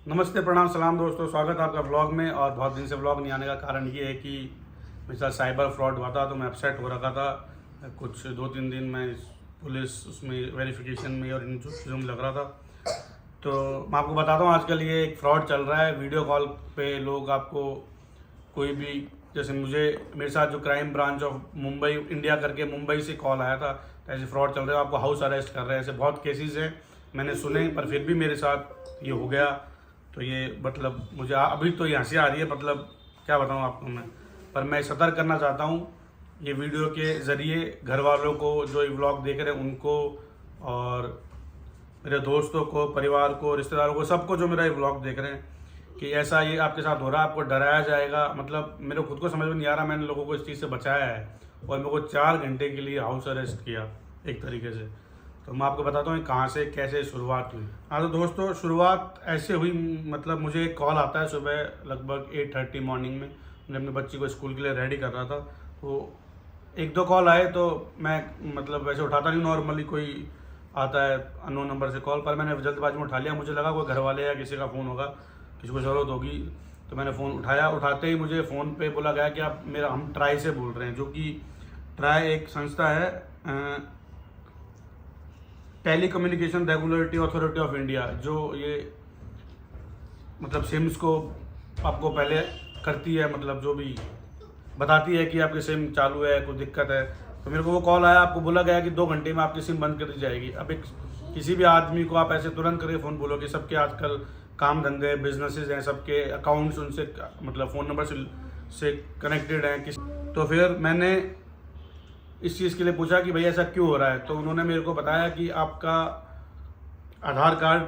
नमस्ते, प्रणाम, सलाम दोस्तों। स्वागत है आपका व्लॉग में। और बहुत दिन से व्लॉग नहीं आने का कारण ये है कि मेरे साथ साइबर फ्रॉड हुआ था, तो मैं अपसेट हो रखा था। कुछ 2-3 दिन मैं पुलिस उसमें वेरिफिकेशन में और इन चीज़ों में लग रहा था। तो मैं आपको बताता हूँ, आजकल ये एक फ्रॉड चल रहा है। वीडियो कॉल पे लोग आपको कोई भी, जैसे मेरे साथ जो crime branch of Mumbai India करके मुंबई से कॉल आया था, तो ऐसे फ्रॉड चल रहे हैं, आपको हाउस अरेस्ट कर रहे हैं। ऐसे बहुत केसेस हैं मैंने सुने, पर फिर भी मेरे साथ ये हो गया। तो ये मतलब मुझे अभी तो ये हंसी आ रही है, मतलब क्या बताऊँ आपको मैं। पर मैं सतर्क करना चाहता हूँ ये वीडियो के ज़रिए घर वालों को, जो ये व्लॉग देख रहे हैं उनको, और मेरे दोस्तों को, परिवार को, रिश्तेदारों को, सबको जो मेरा ये व्लॉग देख रहे हैं, कि ऐसा ये आपके साथ हो रहा है, आपको डराया जाएगा। मतलब मेरे खुद को समझ में नहीं आ रहा, मैंने लोगों को इस चीज़ से बचाया है और मेरे को 4 घंटे के लिए हाउस अरेस्ट किया एक तरीके से। तो मैं आपको बताता हूँ कहाँ से कैसे शुरुआत हुई। हाँ तो दोस्तों, शुरुआत ऐसे हुई, मतलब मुझे एक कॉल आता है सुबह लगभग 8:30 मॉर्निंग में। मैं अपने बच्ची को स्कूल के लिए रेडी कर रहा था, तो 1-2 कॉल आए, तो मैं मतलब वैसे उठाता नहीं, नॉर्मली कोई आता है अननोन नंबर से कॉल, पर मैंने जल्दबाजी में उठा लिया। मुझे लगा कोई घर वाले या किसी का फ़ोन होगा, किसी को ज़रूरत होगी, तो मैंने फ़ोन उठाया। उठाते ही मुझे फ़ोन पे बोला गया कि हम ट्राई से बोल रहे हैं, जो कि ट्राई एक संस्था है, telecommunication regulatory authority of India, जो ये मतलब सिम्स को आपको पहले करती है, मतलब जो भी बताती है कि आपकी सिम चालू है, कोई दिक्कत है। तो मेरे को वो कॉल आया, आपको बोला गया कि 2 घंटे में आपकी सिम बंद कर दी जाएगी। अब किसी भी आदमी को आप ऐसे तुरंत करके फ़ोन बोलोगे, सबके आजकल काम धंधे, बिजनेसेस हैं, सबके अकाउंट्स उनसे मतलब फ़ोन नंबर से कनेक्टेड हैं तो फिर मैंने इस चीज़ के लिए पूछा कि भैया ऐसा क्यों हो रहा है। तो उन्होंने मेरे को बताया कि आपका आधार कार्ड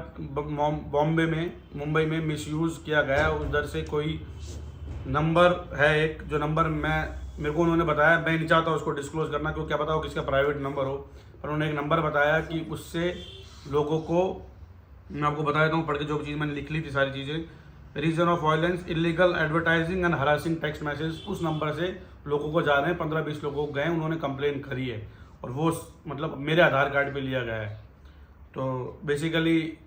मुंबई में मिसयूज़ किया गया। उधर से कोई नंबर है, एक जो नंबर मेरे को उन्होंने बताया, मैं नहीं चाहता उसको डिस्क्लोज़ करना, क्योंकि क्या पता हो किसका प्राइवेट नंबर हो, पर उन्होंने एक नंबर बताया कि उससे लोगों को, मैं आपको बता देता हूँ पढ़ के, जो चीज़ मैंने लिख ली थी सारी चीज़ें। Reason of violence, illegal advertising and harassing text message, उस नंबर से लोगों को जा रहे हैं। 15-20 लोगों को गए, उन्होंने कंप्लेन करी है, और वो मतलब मेरे आधार कार्ड पे लिया गया है। तो बेसिकली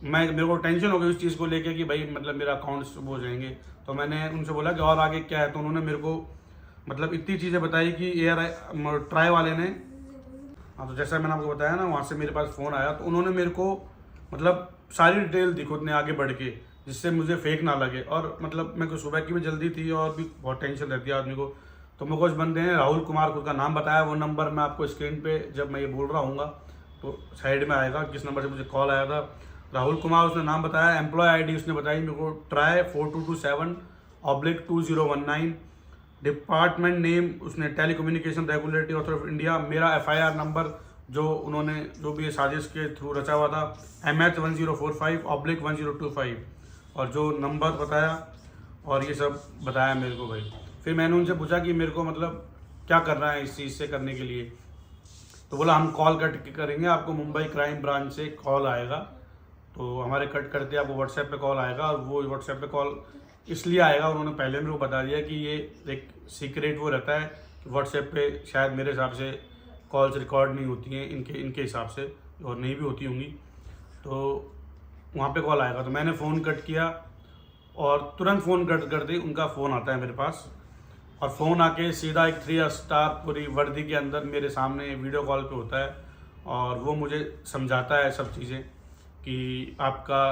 मेरे को टेंशन हो गई उस चीज़ को लेके कि भाई मतलब मेरा अकाउंट्स वो हो जाएंगे। तो मैंने उनसे बोला कि और आगे क्या है, तो उन्होंने मेरे को मतलब इतनी चीज़ें बताई कि ट्राई वाले ने, हाँ तो जैसा मैंने आपको बताया ना, वहाँ से मेरे पास फ़ोन आया, तो उन्होंने मेरे को मतलब सारी डिटेल दी खुद ने आगे बढ़ के, जिससे मुझे फेक ना लगे। और मतलब मेरे को सुबह की भी जल्दी थी और भी बहुत टेंशन रहती है आदमी को। तो मेरे कुछ बंदे हैं, राहुल कुमार खुद का नाम बताया, वो नंबर मैं आपको स्क्रीन पे जब मैं ये बोल रहा हूँ तो साइड में आएगा किस नंबर से मुझे कॉल आया था। राहुल कुमार उसने नाम बताया। एम्प्लॉय आईडी उसने बताई मेरे को, ट्राई 4227/2019। डिपार्टमेंट नेम उसने telecommunication regulatory authority of India. मेरा FIR नंबर जो उन्होंने जो भी ये साजिश के थ्रू रचा हुआ था, MH1045/1025, और जो नंबर बताया और ये सब बताया मेरे को भाई। फिर मैंने उनसे पूछा कि मेरे को मतलब क्या करना है इस चीज़ से करने के लिए। तो बोला हम कॉल कट करेंगे, आपको मुंबई क्राइम ब्रांच से कॉल आएगा। तो हमारे कट करते आपको व्हाट्सएप पे कॉल आएगा, और वो व्हाट्सएप पे कॉल इसलिए आएगा, उन्होंने पहले मेरे को बता दिया कि ये एक सीक्रेट वो रहता है कि व्हाट्सएप पे शायद मेरे हिसाब से कॉल्स रिकॉर्ड नहीं होती हैं इनके हिसाब से, और नहीं भी होती होंगी। तो वहाँ पे कॉल आएगा। तो मैंने फ़ोन कट किया, और तुरंत फ़ोन कट कर दी, उनका फ़ोन आता है मेरे पास, और फ़ोन आके सीधा एक 3 स्टार पूरी वर्दी के अंदर मेरे सामने वीडियो कॉल पे होता है, और वो मुझे समझाता है सब चीज़ें कि आपका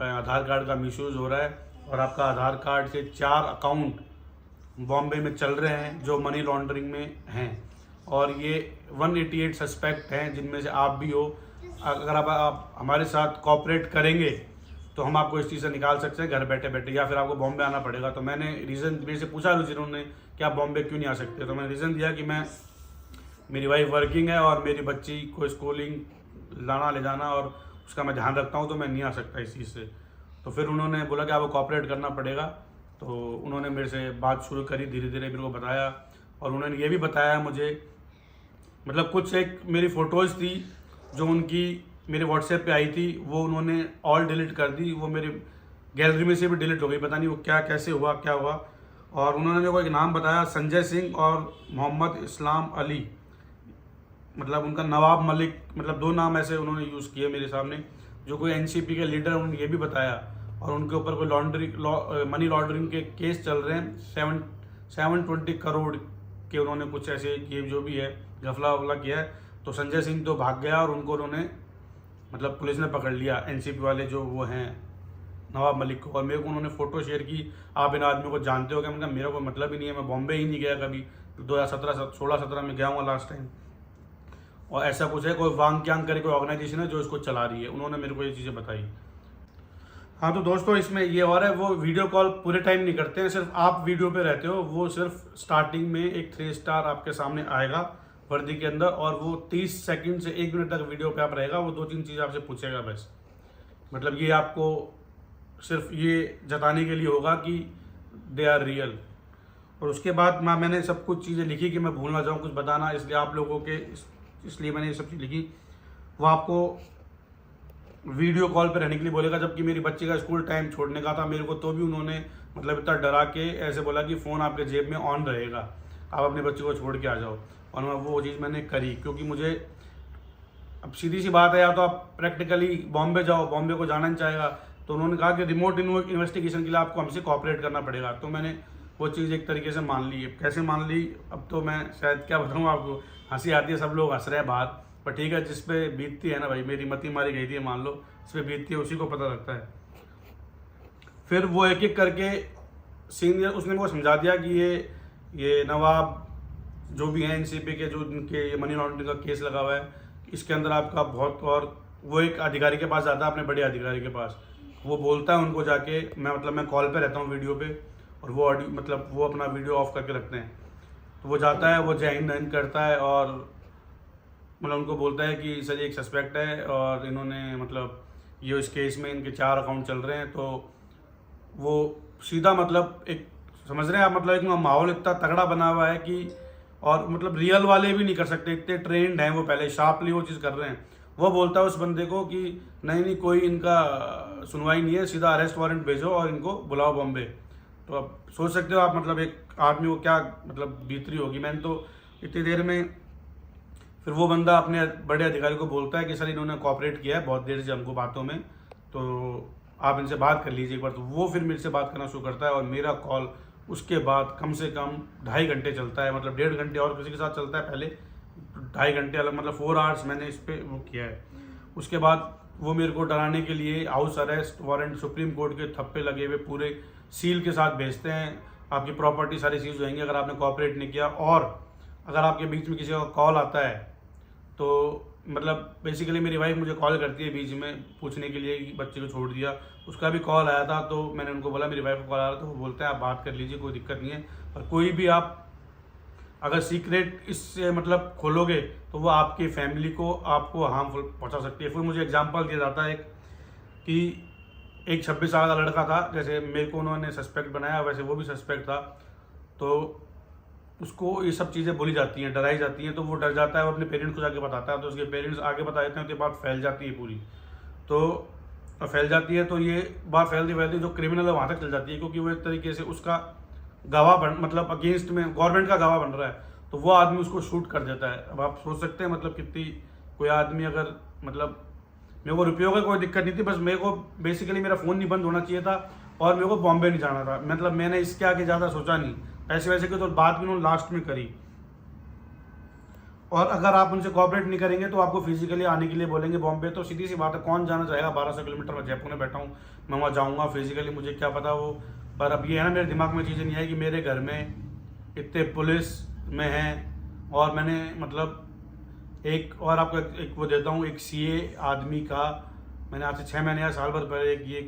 आधार कार्ड का मिसयूज़ हो रहा है, और आपका आधार कार्ड से 4 अकाउंट बॉम्बे में चल रहे हैं जो मनी लॉन्ड्रिंग में हैं, और ये 188 सस्पेक्ट हैं, जिनमें से आप भी हो। अगर आप हमारे साथ कोऑपरेट करेंगे तो हम आपको इस चीज़ से निकाल सकते हैं घर बैठे बैठे, या फिर आपको बॉम्बे आना पड़ेगा। तो मैंने रीज़न मेरे से पूछा उन्होंने कि आप बॉम्बे क्यों नहीं आ सकते। तो मैंने रीज़न दिया कि मेरी वाइफ वर्किंग है, और मेरी बच्ची को स्कूलिंग लाना ले जाना और उसका मैं ध्यान रखता हूँ, तो मैं नहीं आ सकता इस चीज़ से। तो फिर उन्होंने बोला कि आपको कोऑपरेट करना पड़ेगा। तो उन्होंने मेरे से बात शुरू करी, धीरे धीरे मेरे को बताया, और उन्होंने ये भी बताया मुझे, मतलब कुछ एक मेरी फ़ोटोज़ थी जो उनकी मेरे व्हाट्सएप पे आई थी, वो उन्होंने ऑल डिलीट कर दी, वो मेरे गैलरी में से भी डिलीट हो गई, पता नहीं वो कैसे हुआ, क्या हुआ। और उन्होंने मेरे को एक नाम बताया, संजय सिंह और मोहम्मद इस्लाम अली, मतलब उनका नवाब मलिक, मतलब 2 नाम ऐसे उन्होंने यूज़ किए मेरे सामने, जो कोई NCP के लीडर, उन्होंने ये भी बताया। और उनके ऊपर कोई मनी लॉन्ड्रिंग के केस चल रहे हैं। 720 करोड़ के उन्होंने कुछ ऐसे ये जो भी है घपला वफला किया है। तो संजय सिंह तो भाग गया और उनको उन्होंने मतलब पुलिस ने पकड़ लिया, एनसीपी वाले जो वो हैं नवाब मलिक को। और मेरे को उन्होंने फ़ोटो शेयर की, आप इन आदमियों को जानते हो क्या? मैंने कहा मेरा कोई मतलब ही नहीं है, मैं बॉम्बे ही नहीं गया कभी, 2016-17 में गया हूँ लास्ट टाइम। और ऐसा कुछ है, कोई वांग क्यांग करे कोई ऑर्गेनाइजेशन है जो इसको चला रही है, उन्होंने मेरे को ये चीज़ें बताई। हाँ तो दोस्तों इसमें ये और है, वो वीडियो कॉल पूरे टाइम नहीं करते हैं, सिर्फ आप वीडियो पे रहते हो। वो सिर्फ स्टार्टिंग में एक 3 स्टार आपके सामने आएगा वर्दी के अंदर, और वो 30 सेकंड से 1 मिनट तक वीडियो पे आप रहेगा। वो 2-3 चीज़ आपसे पूछेगा बस, मतलब ये आपको सिर्फ ये जताने के लिए होगा कि दे आर रियल। और उसके बाद मैंने सब कुछ चीज़ें लिखी कि मैं भूल ना जाऊँ कुछ बताना, इसलिए आप लोगों के इसलिए मैंने ये सब चीज़ लिखी। वो आपको वीडियो कॉल पर रहने के लिए बोलेगा, जबकि मेरी बच्ची का स्कूल टाइम छोड़ने का था मेरे को, तो भी उन्होंने मतलब इतना डरा के ऐसे बोला कि फ़ोन आपके जेब में ऑन रहेगा, आप अपने बच्चे को छोड़ के आ जाओ। और मैं वो चीज़ मैंने करी, क्योंकि मुझे अब सीधी सी बात है, या तो आप प्रैक्टिकली बॉम्बे जाओ, बॉम्बे को जाना नहीं चाहेगा, तो उन्होंने कहा कि रिमोट इन्वेस्टिगेशन के लिए आपको हमसे कॉपरेट करना पड़ेगा। तो मैंने वो चीज़ एक तरीके से मान ली। कैसे मान ली अब तो मैं शायद क्या बताऊँ आपको, हंसी आती है, सब लोग हंस रहे हैं बाहर, पर ठीक है, जिस पे बीतती है ना भाई, मेरी मती मारी गई थी मान लो, इस पर बीतती है उसी को पता लगता है। फिर वो एक एक करके सीनियर उसने मेरे को समझा दिया कि ये नवाब जो भी हैं एनसीपी के, जो उनके ये मनी लॉन्ड्रिंग का केस लगा हुआ है, इसके अंदर आपका बहुत, और वो एक अधिकारी के पास जाता है, अपने बड़े अधिकारी के पास, वो बोलता है उनको जाके, मैं कॉल पे रहता हूँ वीडियो पे, और वो ऑडियो मतलब वो अपना वीडियो ऑफ करके रखते हैं। तो वो जाता है, वो जय हिंद करता है, और मतलब उनको बोलता है कि सर एक सस्पेक्ट है और इन्होंने मतलब ये इस केस में इनके 4 अकाउंट चल रहे हैं। तो वो सीधा मतलब एक समझ रहे हैं आप, मतलब एक माहौल इतना तगड़ा बना हुआ है कि, और मतलब रियल वाले भी नहीं कर सकते, इतने ट्रेंड हैं वो, पहले शार्पली वो चीज़ कर रहे हैं। वो बोलता है उस बंदे को कि नहीं कोई इनका सुनवाई नहीं है, सीधा अरेस्ट वारंट भेजो और इनको बुलाओ बॉम्बे। तो अब सोच सकते हो आप, मतलब एक आदमी को क्या मतलब बीतरी होगी। मैंने तो इतनी देर में फिर वो बंदा अपने बड़े अधिकारी को बोलता है कि सर इन्होंने कॉपरेट किया है बहुत देर से हमको बातों में, तो आप इनसे बात कर लीजिए एक बार। तो वो फिर मेरे से बात करना शुरू करता है, और मेरा कॉल उसके बाद कम से कम 2.5 घंटे चलता है, मतलब 1.5 घंटे और किसी के साथ चलता है, पहले 2.5 घंटे अलग, मतलब 4 आवर्स मैंने इस पर वो किया है। उसके बाद वो मेरे को डराने के लिए house arrest warrant, supreme court के थप्पे लगे हुए पूरे सील के साथ भेजते हैं, आपकी प्रॉपर्टी सारी सीज होंगी अगर आपने कॉपरेट नहीं किया। और अगर आपके बीच में किसी का कॉल आता है, तो मतलब बेसिकली मेरी वाइफ मुझे कॉल करती है बीच में पूछने के लिए कि बच्चे को छोड़ दिया, उसका भी कॉल आया था, तो मैंने उनको बोला मेरी वाइफ को कॉल आ रहा था, तो वो बोलते हैं आप बात कर लीजिए, कोई दिक्कत नहीं है। और कोई भी आप अगर सीक्रेट इससे मतलब खोलोगे तो वो आपकी फैमिली को आपको हार्मफुल पहुंचा सकती है। फिर मुझे एग्जांपल दिया जाता है कि एक 26 साल का लड़का था, जैसे मेरे को उन्होंने सस्पेक्ट बनाया वैसे वो भी सस्पेक्ट था, तो उसको ये सब चीज़ें बोली जाती हैं, डराई जाती हैं, तो वो डर जाता है, वो अपने पेरेंट्स को जाके बताता है, तो उसके पेरेंट्स आगे बता देते हैं, तो ये बात फैल जाती है पूरी। तो फैल जाती है, तो ये बात फैलती फैलती जो क्रिमिनल है वहाँ तक चल जाती है, क्योंकि वो एक तरीके से उसका गवाह बन मतलब अगेंस्ट में गवर्नमेंट का गवाह बन रहा है, तो वो आदमी उसको शूट कर देता है। अब आप सोच सकते हैं मतलब कितनी, कोई आदमी अगर मतलब, मेरे को रुपयों का कोई दिक्कत नहीं थी, बस मेरे को बेसिकली मेरा फ़ोन नहीं बंद होना चाहिए था, और मेरे को बॉम्बे नहीं जाना था, मतलब मैंने इसके आगे ज़्यादा सोचा नहीं, पैसे वैसे की तो बात भी उन्होंने लास्ट में करी। और अगर आप उनसे कोऑपरेट नहीं करेंगे तो आपको फिजिकली आने के लिए बोलेंगे बॉम्बे, तो सीधी सी बात है, कौन जाना चाहेगा? 1200 किलोमीटर में जयपुर में बैठा हूँ, मैं वहाँ जाऊँगा फिजिकली, मुझे क्या पता वो। पर अब ये है ना, मेरे दिमाग में चीज़ें नहीं आई कि मेरे घर में इतने पुलिस में हैं, और मैंने मतलब एक और आपको एक वो देता हूँ, एक सीए आदमी का मैंने आज से 6 महीने या साल भर पहले एक ये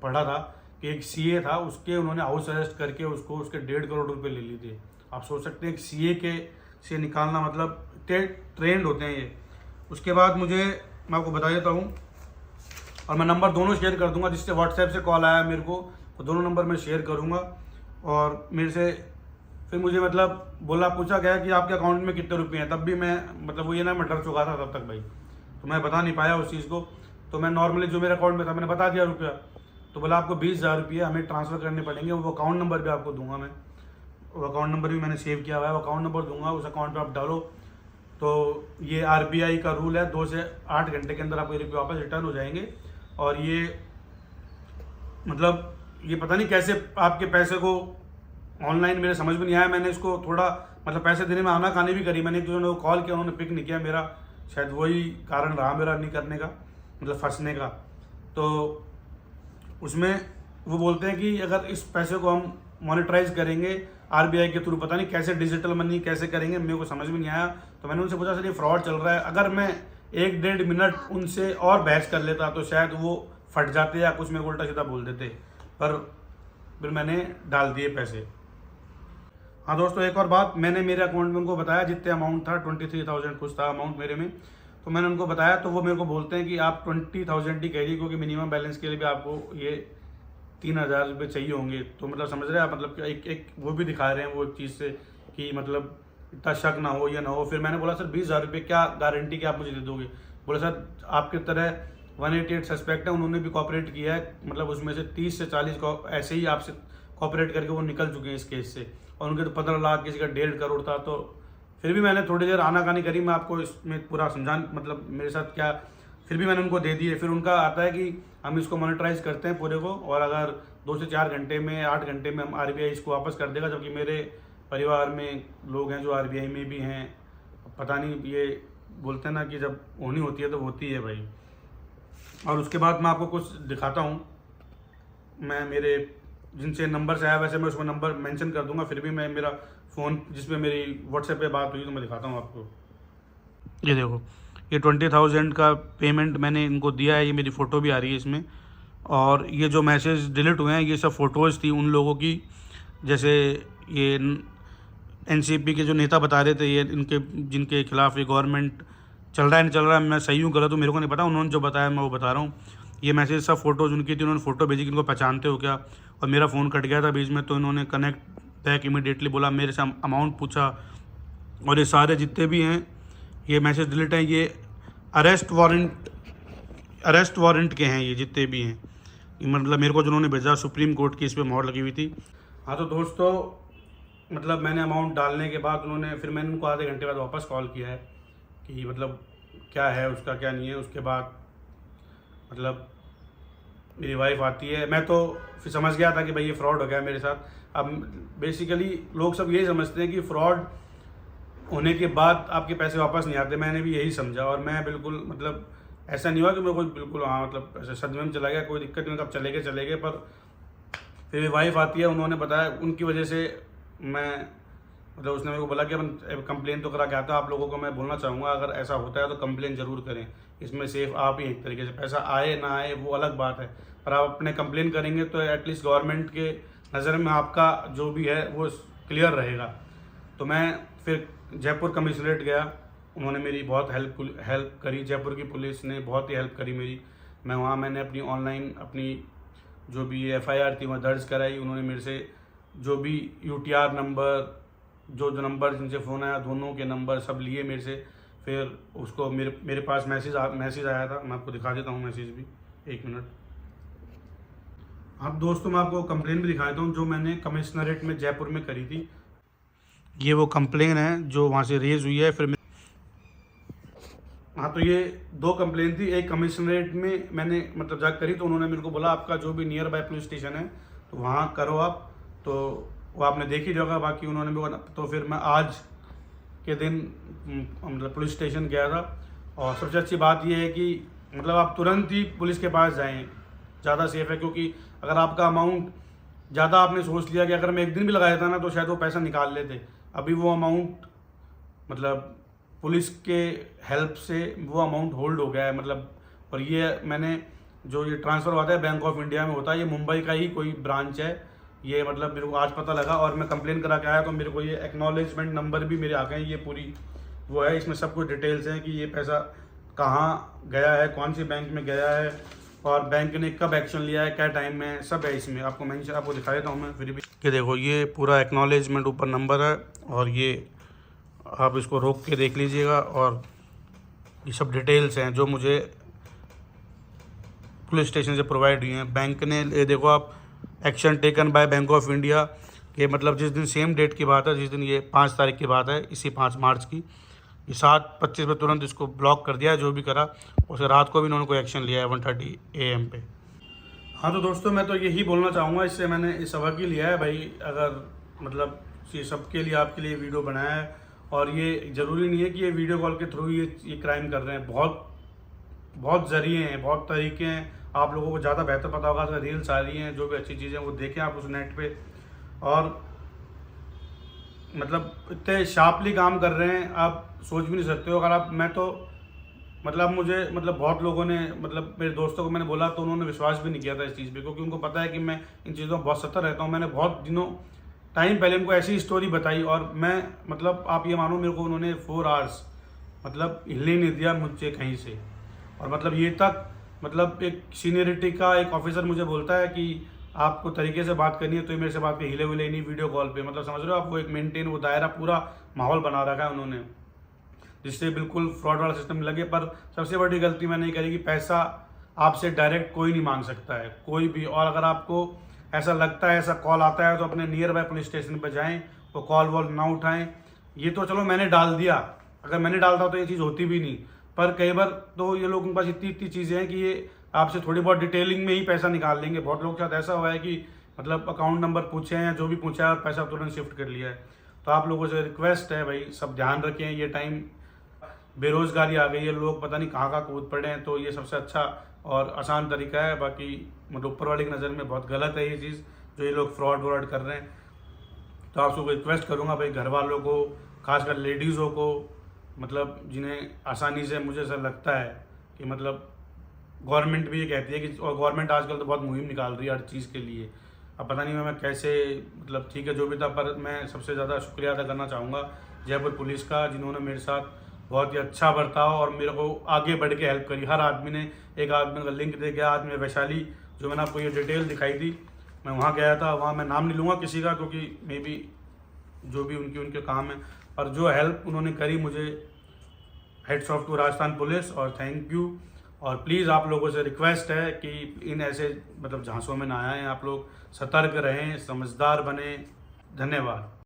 पढ़ा था कि एक सीए था, उसके उन्होंने हाउस अरेस्ट करके उसको उसके 1.5 करोड़ रुपए ले लिए थे। आप सोच सकते हैं एक सीए के से निकालना, मतलब ट्रेंड होते हैं ये। उसके बाद मैं आपको बता देता हूँ, और मैं नंबर दोनों शेयर कर दूंगा, जिससे व्हाट्सएप से कॉल आया मेरे को, तो दोनों नंबर मैं शेयर करूँगा। और मेरे से फिर मुझे मतलब पूछा गया कि आपके अकाउंट में कितने रुपये हैं, तब भी मैं मतलब वो ये ना, मैं डर चुका था तब तक भाई, तो मैं बता नहीं पाया उस चीज़ को। तो मैं नॉर्मली जो मेरे अकाउंट में था मैंने बता दिया रुपया, तो बोला आपको 20,000 रुपये हमें ट्रांसफ़र करने पड़ेंगे, वो अकाउंट नंबर भी आपको दूंगा मैं, वो अकाउंट नंबर भी मैंने सेव किया हुआ है, वो अकाउंट नंबर दूंगा, उस अकाउंट पर आप डालो। तो ये RBI का रूल है, 2 से 8 घंटे के अंदर आपको ये रुपये वापस रिटर्न हो जाएंगे। और ये मतलब ये पता नहीं कैसे आपके पैसे को ऑनलाइन, मेरे समझ में नहीं आया। मैंने इसको थोड़ा मतलब पैसे देने में आनाकानी भी करी मैंने, जो कॉल किया उन्होंने पिक नहीं किया मेरा, शायद वही कारण रहा मेरा नहीं करने का, मतलब फंसने का। तो उसमें वो बोलते हैं कि अगर इस पैसे को हम मोनेटाइज करेंगे आरबीआई के थ्रू, पता नहीं कैसे डिजिटल मनी कैसे करेंगे, मेरे को समझ में नहीं आया। तो मैंने उनसे पूछा सर ये फ्रॉड चल रहा है, अगर मैं 1-1.5 मिनट उनसे और बहस कर लेता तो शायद वो फट जाते या कुछ मेरे को उल्टा सीधा बोल देते, पर फिर मैंने डाल दिए पैसे। हाँ दोस्तों, एक और बात, मैंने मेरे अकाउंट में उनको बताया जितने अमाउंट था 23,000 कुछ था अमाउंट मेरे में, तो मैंने उनको बताया तो वो मेरे को बोलते हैं कि आप 20,000 ही कहिए, क्योंकि मिनिमम बैलेंस के लिए भी आपको ये 3,000 रुपये चाहिए होंगे। तो मतलब समझ रहे हैं आप, मतलब एक वो भी दिखा रहे हैं वो चीज़ से कि मतलब इतना शक ना हो या ना हो। फिर मैंने बोला सर 20,000 रुपये क्या गारंटी कि आप मुझे दे दोगे? बोले सर आपकी तरह 188 सस्पेक्ट है, उन्होंने भी कॉपरेट किया है, मतलब उसमें से 30 से 40 ऐसे ही आपसे कॉपरेट करके वो निकल चुके हैं इस केस से, और उनके तो 15 लाख, किसी का 1.5 करोड़ था। तो फिर भी मैंने थोड़ी देर आनाकानी करी, मैं आपको इसमें पूरा मतलब मेरे साथ क्या, फिर भी मैंने उनको दे दिए। फिर उनका आता है कि हम इसको मोनेटाइज करते हैं पूरे को, और अगर 2 से 4 घंटे में 8 घंटे में हम आरबीआई इसको वापस कर देगा, जबकि मेरे परिवार में लोग हैं जो आरबीआई में भी हैं। पता नहीं, ये बोलते हैं ना कि जब होनी होती है तो होती है भाई। और उसके बाद मैं आपको कुछ दिखाता हूँ, मैं मेरे जिनसे नंबर से आया वैसे मैं उसमें नंबर मेंशन कर दूंगा, फिर भी मैं मेरा फ़ोन जिसमें मेरी व्हाट्सएप पे बात हुई तो मैं दिखाता हूँ आपको। ये देखो, ये 20,000 का पेमेंट मैंने इनको दिया है, ये मेरी फ़ोटो भी आ रही है इसमें। और ये जो मैसेज डिलीट हुए हैं ये सब फ़ोटोज़ थी उन लोगों की, जैसे ये एनसीपी के जो नेता बता रहे थे, ये इनके जिनके खिलाफ़ ये गवर्नमेंट चल रहा है नहीं चल रहा है, मैं सही हूँ गलत हूँ मेरे को नहीं पता, उन्होंने जो बताया मैं वो बता रहा हूँ। ये मैसेज सब फ़ोटोज़ उनकी थी, उन्होंने फ़ोटो भेजी कि इनको पहचानते हो क्या, और मेरा फ़ोन कट गया था बीच में, तो इन्होंने कनेक्ट बैक इमीडिएटली बोला, मेरे से अमाउंट पूछा। और ये सारे जितने भी हैं ये मैसेज डिलीट हैं, ये अरेस्ट वारंट के हैं, ये जितने भी हैं, मतलब मेरे को जिन्होंने भेजा सुप्रीम कोर्ट की इस पर मोहर लगी हुई थी। हाँ तो दोस्तों, मतलब मैंने अमाउंट डालने के बाद उन्होंने, फिर मैंने उनको आधे घंटे बाद वापस कॉल किया है कि मतलब क्या है उसका क्या नहीं है। उसके बाद मतलब मेरी वाइफ आती है, मैं तो फिर समझ गया था कि भाई ये फ्रॉड हो गया मेरे साथ। अब बेसिकली लोग सब यही समझते हैं कि फ्रॉड होने के बाद आपके पैसे वापस नहीं आते, मैंने भी यही समझा। और मैं बिल्कुल मतलब ऐसा नहीं हुआ कि मैं कोई बिल्कुल हाँ मतलब ऐसे सदमे में चला गया, कोई दिक्कत नहीं, कब चले गए। पर फिर मेरी वाइफ आती है, उन्होंने बताया उनकी वजह से मैं मतलब उसने मेरे को बोला कि अपन कंप्लेन तो करा के आता। आप लोगों को मैं बोलना चाहूँगा अगर ऐसा होता है तो कंप्लेन ज़रूर करें, इसमें सेफ आप ही एक तरीके से, पैसा आए ना आए वो अलग बात है, पर आप अपने कंप्लेन करेंगे तो एटलीस्ट गवर्नमेंट के नज़र में आपका जो भी है वो क्लियर रहेगा। तो मैं फिर जयपुर कमिश्नरेट गया, उन्होंने मेरी बहुत हेल्प करी, जयपुर की पुलिस ने बहुत ही हेल्प करी मेरी। मैं वहाँ मैंने अपनी ऑनलाइन अपनी जो भी FIR थी वहाँ दर्ज कराई। उन्होंने मेरे से जो भी UTR नंबर, जो नंबर जिनसे फ़ोन आया दोनों के नंबर सब लिए मेरे से। फिर उसको मेरे पास मैसेज आया था, मैं आपको दिखा देता हूँ मैसेज भी, 1 मिनट। अब दोस्तों मैं आपको कंप्लेन भी दिखा देता हूँ जो मैंने कमिश्नरेट में जयपुर में करी थी। ये वो कंप्लेन है जो वहाँ से रेज़ हुई है। फिर हाँ तो ये 2 कंप्लेन थी, एक कमिश्नरेट में मैंने मतलब जाकर करी, तो उन्होंने मेरे को बोला आपका जो भी नियर बाय पुलिस स्टेशन है तो वहाँ करो आप, तो वो आपने देख ही होगा। बाकी उन्होंने मेरे को, तो फिर मैं आज के दिन मतलब पुलिस स्टेशन गया था। और सबसे अच्छी बात ये है कि मतलब आप तुरंत ही पुलिस के पास जाएं, ज़्यादा सेफ़ है। क्योंकि अगर आपका अमाउंट ज़्यादा आपने सोच लिया कि अगर मैं 1 दिन भी लगा देता ना तो शायद वो पैसा निकाल लेते। अभी वो अमाउंट मतलब पुलिस के हेल्प से वो अमाउंट होल्ड हो गया है मतलब। और ये मैंने जो ये ट्रांसफ़र होता है बैंक ऑफ इंडिया में होता है, ये मुंबई का ही कोई ब्रांच है ये, मतलब मेरे को आज पता लगा। और मैं कंप्लेन करा के आया तो मेरे को ये एक्नॉलेजमेंट नंबर भी मेरे आ गए, ये पूरी वो है, इसमें सब कुछ डिटेल्स हैं कि ये पैसा कहाँ गया है, कौन सी बैंक में गया है, और बैंक ने कब एक्शन लिया है, क्या टाइम में, सब है इसमें। आपको दिखा देता हूँ मैं फिर भी। ये देखो, ये पूरा एक्नॉलेजमेंट ऊपर नंबर है, और ये आप इसको रोक के देख लीजिएगा। और ये सब डिटेल्स हैं जो मुझे पुलिस स्टेशन से प्रोवाइड हुई हैं। बैंक ने, ये देखो आप, action taken by bank of India, ये मतलब जिस दिन सेम डेट की बात है, जिस दिन ये 5 तारीख की बात है, इसी 5 मार्च की, ये 7:25 में तुरंत इसको ब्लॉक कर दिया है जो भी करा। उसे रात को भी इन्होंने कोई एक्शन लिया है 1:30 AM पे। हाँ तो दोस्तों, मैं तो यही बोलना चाहूँगा, इससे मैंने इस सबक ही लिया है भाई। अगर मतलब ये सबके लिए, आपके लिए वीडियो बनाया है, और ये ज़रूरी नहीं है कि ये वीडियो कॉल के थ्रू ये क्राइम कर रहे हैं। बहुत बहुत ज़रिए हैं, बहुत तरीके हैं। आप लोगों को ज़्यादा बेहतर पता होगा, तो रील्स आ रही हैं, जो भी अच्छी चीज़ें वो देखें आप उस नेट पे। और मतलब इतने शार्पली काम कर रहे हैं, आप सोच भी नहीं सकते हो। अगर आप, मैं तो मतलब मुझे मतलब बहुत लोगों ने, मतलब मेरे दोस्तों को मैंने बोला तो उन्होंने विश्वास भी नहीं किया था इस चीज़ पे, क्योंकि उनको पता है कि मैं इन चीज़ों में बहुत सतर्क रहता हूँ। मैंने बहुत दिनों टाइम पहले उनको ऐसी स्टोरी बताई, और मैं मतलब आप ये मानो, मेरे को उन्होंने 4 आवर्स मतलब हिलने नहीं दिया मुझसे कहीं से। और मतलब ये तक, मतलब एक सीनियरिटी का एक ऑफिसर मुझे बोलता है कि आपको तरीके से बात करनी है तो ये मेरे से बात पे हिले हुए नहीं, वीडियो कॉल पे। मतलब समझ रहे हो आप, वो एक मेंटेन, वो दायरा, पूरा माहौल बना रखा है उन्होंने, जिससे बिल्कुल फ्रॉड वाला सिस्टम लगे। पर सबसे बड़ी गलती मैंने ये करी कि पैसा आपसे डायरेक्ट कोई नहीं मांग सकता है, कोई भी। और अगर आपको ऐसा लगता है, ऐसा कॉल आता है, तो अपने नियर बाय पुलिस स्टेशन पर जाएं, वो कॉल वॉल ना उठाएं। ये तो चलो मैंने डाल दिया, अगर मैंने डालता तो ये चीज़ होती भी नहीं। पर कई बार तो ये लोगों के पास इतनी इतनी चीज़ें हैं कि ये आपसे थोड़ी बहुत डिटेलिंग में ही पैसा निकाल लेंगे। बहुत लोगों के साथ ऐसा हुआ है कि मतलब अकाउंट नंबर पूछे हैं या जो भी पूछा है और पैसा तुरंत शिफ्ट कर लिया है। तो आप लोगों से रिक्वेस्ट है भाई, सब ध्यान रखें। ये टाइम बेरोजगारी आ गई है, लोग पता नहीं कहाँ कूद पड़े हैं, तो ये सबसे अच्छा और आसान तरीका है। बाकी मतलब ऊपर वाले की नज़र में बहुत गलत है ये चीज़, जो ये लोग फ्रॉड व्रॉड कर रहे हैं। तो आप सबको रिक्वेस्ट करूँगा भाई, घर वालों को, खासकर लेडीज़ों को, मतलब जिन्हें आसानी से, मुझे ऐसा लगता है कि मतलब गवर्नमेंट भी ये कहती है कि, और गवर्नमेंट आजकल तो बहुत मुहिम निकाल रही है हर चीज़ के लिए। अब पता नहीं मैं कैसे, मतलब ठीक है जो भी था, पर मैं सबसे ज़्यादा शुक्रिया अदा करना चाहूँगा जयपुर पुलिस का, जिन्होंने मेरे साथ बहुत ही अच्छा बर्ताव और मेरे को आगे बढ़ के हेल्प करी। हर आदमी ने, एक आदमी का लिंक दे गया, आज मैं वैशाली, जो मैंने आपको ये डिटेल दिखाई थी, मैं वहाँ गया था। वहाँ मैं नाम नहीं लूँगा किसी का, क्योंकि मे बी जो भी उनके काम है, और जो हेल्प उन्होंने करी मुझे, heads off to Rajasthan police, और थैंक यू। और प्लीज़ आप लोगों से रिक्वेस्ट है कि इन ऐसे मतलब झांसों में ना आए, आप लोग सतर्क रहें, समझदार बने। धन्यवाद।